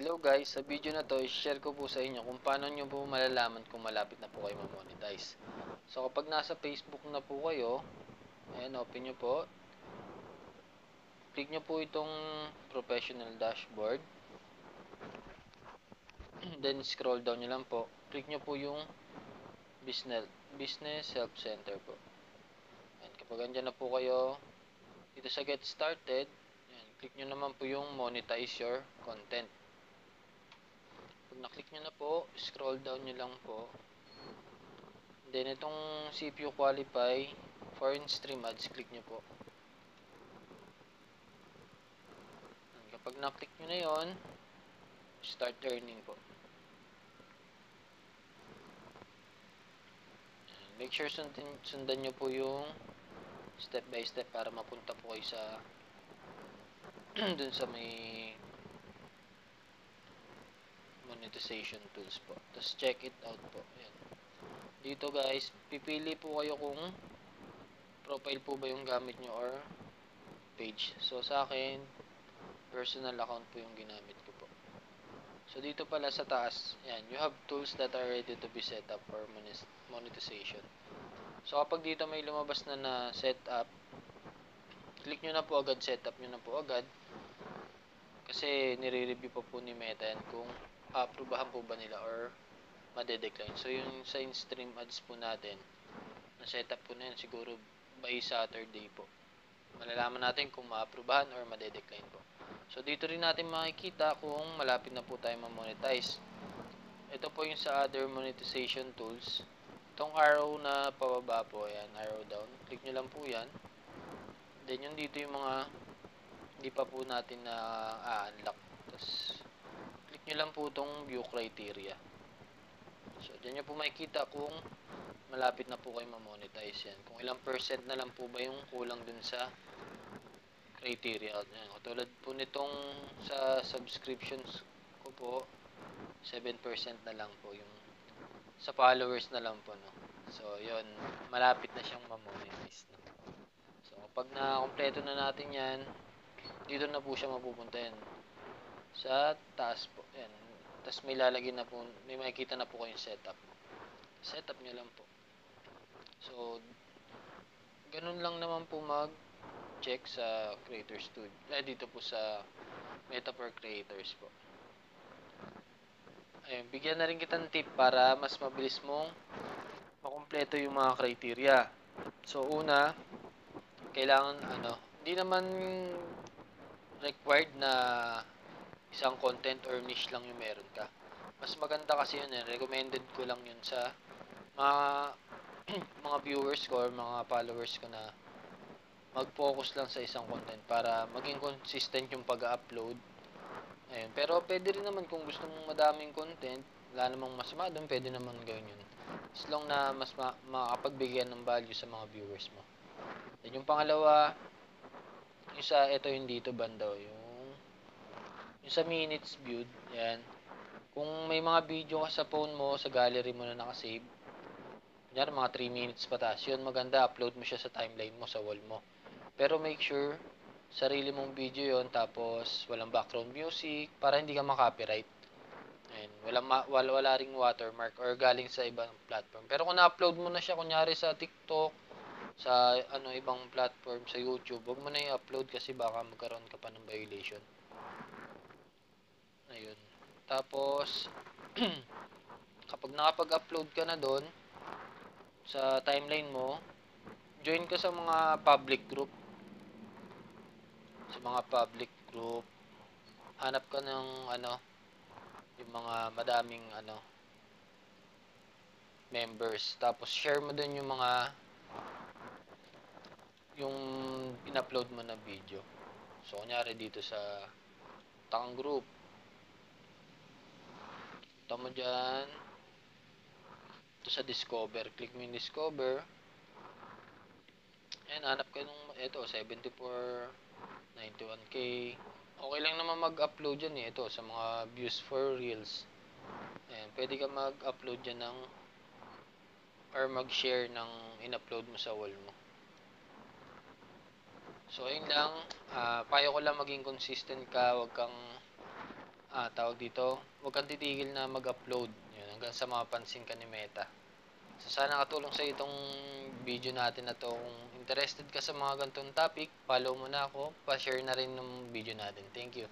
Hello guys, sa video na to, share ko po sa inyo kung paano nyo po malalaman kung malapit na po kayo ma-monetize. So kapag nasa Facebook na po kayo, ayan, open nyo po, click nyo po itong professional dashboard, then scroll down nyo lang po, click nyo po yung business help center po. Ayan, kapag andyan na po kayo, dito sa get started, ayan, click nyo naman po yung monetize your content. Pag na-click nyo na po, scroll down nyo lang po. Then, itong CPU qualify, foreign stream ads, click nyo po. Kapag na-click nyo na yon, start earning po. Make sure sundan nyo po yung step by step para mapunta po kayo sa dun sa may monetization tools po. Tapos check it out po. Ayan. Dito guys, pipili po kayo kung profile po ba yung gamit nyo or page. So sa akin, personal account po yung ginamit ko po. So dito pala sa taas, yan, you have tools that are ready to be set up for monetization. So kapag dito may lumabas na setup, click nyo na po agad, setup nyo na po agad. Kasi nire-review pa po ni Meta yan kung aprubahan po ba nila or madedecline. So yung sa in-stream ads po natin, na setup po na yan siguro by Saturday po. Malalaman natin kung maaprubahan or madedecline po. So dito rin natin makikita kung malapit na po tayo ma-monetize. Ito po yung sa other monetization tools. Itong arrow na pababa po, ayan, arrow down. Click nyo lang po yan. Then yung dito yung mga hindi pa po natin na unlock. Tapos click nyo lang po itong view criteria. So dyan nyo po makikita kung malapit na po kayo ma-monetize yan. Kung ilang percent na lang po ba yung kulang dun sa criteria. Yan. Katulad po nitong sa subscriptions ko po, 7% na lang po yung sa followers na lang po, no. So, yun, malapit na siyang ma-monetize, no. So, kapag na-kompleto na natin yan, dito na po siya mapupunta yan. Sa taas po, yan. Tapos may lalagyan na po, may makikita na po kayong setup. Setup nyo lang po. So, ganun lang naman po mag-check sa Creator Studio. Dito po sa Meta for Creators po. Ayun, bigyan na rin kitang tip para mas mabilis mong makumpleto yung mga criteria. So, una, kailangan, hindi naman required na isang content or niche lang yung meron ka. Mas maganda kasi yun, recommended ko lang yun sa mga mga viewers ko or mga followers ko na mag-focus lang sa isang content para maging consistent yung pag-upload. Ayun. Pero pwede rin naman kung gusto mong madaming content, wala namang masama doon, pwede naman gawin yun. As long na mas makapagbigyan ng value sa mga viewers mo. Then yung pangalawa, yung sa, ito yung dito banda, yung sa minutes viewed, yan. Kung may mga video ka sa phone mo, sa gallery mo na nakasave, kunyari mga 3 minutes patas, yun maganda, upload mo siya sa timeline mo, sa wall mo. Pero make sure, sarili mong video yon, tapos walang background music, para hindi ka ma-copyright. Ayun, wala ring watermark or galing sa ibang platform. Pero kung na-upload mo na siya, kunyari sa TikTok, sa ibang platform, sa YouTube, wag mo na i-upload kasi baka magkaroon ka pa ng violation. Ayun. Tapos, kapag nakapag-upload ka na doon, sa timeline mo, join ka sa mga public group. Sa mga public group, hanap ka ng yung mga madaming members. Tapos share mo din yung mga yung in-upload mo na video. So kunyari dito sa Takang Group, ito mo dyan, ito sa Discover, click mo yung Discover. Ayan, hanap ka nung, ito, 7491K. Okay lang naman mag-upload dyan ito, sa mga views for reels. Ayan, pwede ka mag-upload dyan ng, or mag-share ng in-upload mo sa wall mo. So, ayun lang. Payo ko lang maging consistent ka. Huwag kang tawag dito, huwag kang titigil na mag-upload. Yun, hanggang sa mapansin ka ni Meta. So, sana nakatulong sa itong video natin na to. Kung interested ka sa mga ganitong topic, follow mo na ako, pa-share na rin ng video natin. Thank you.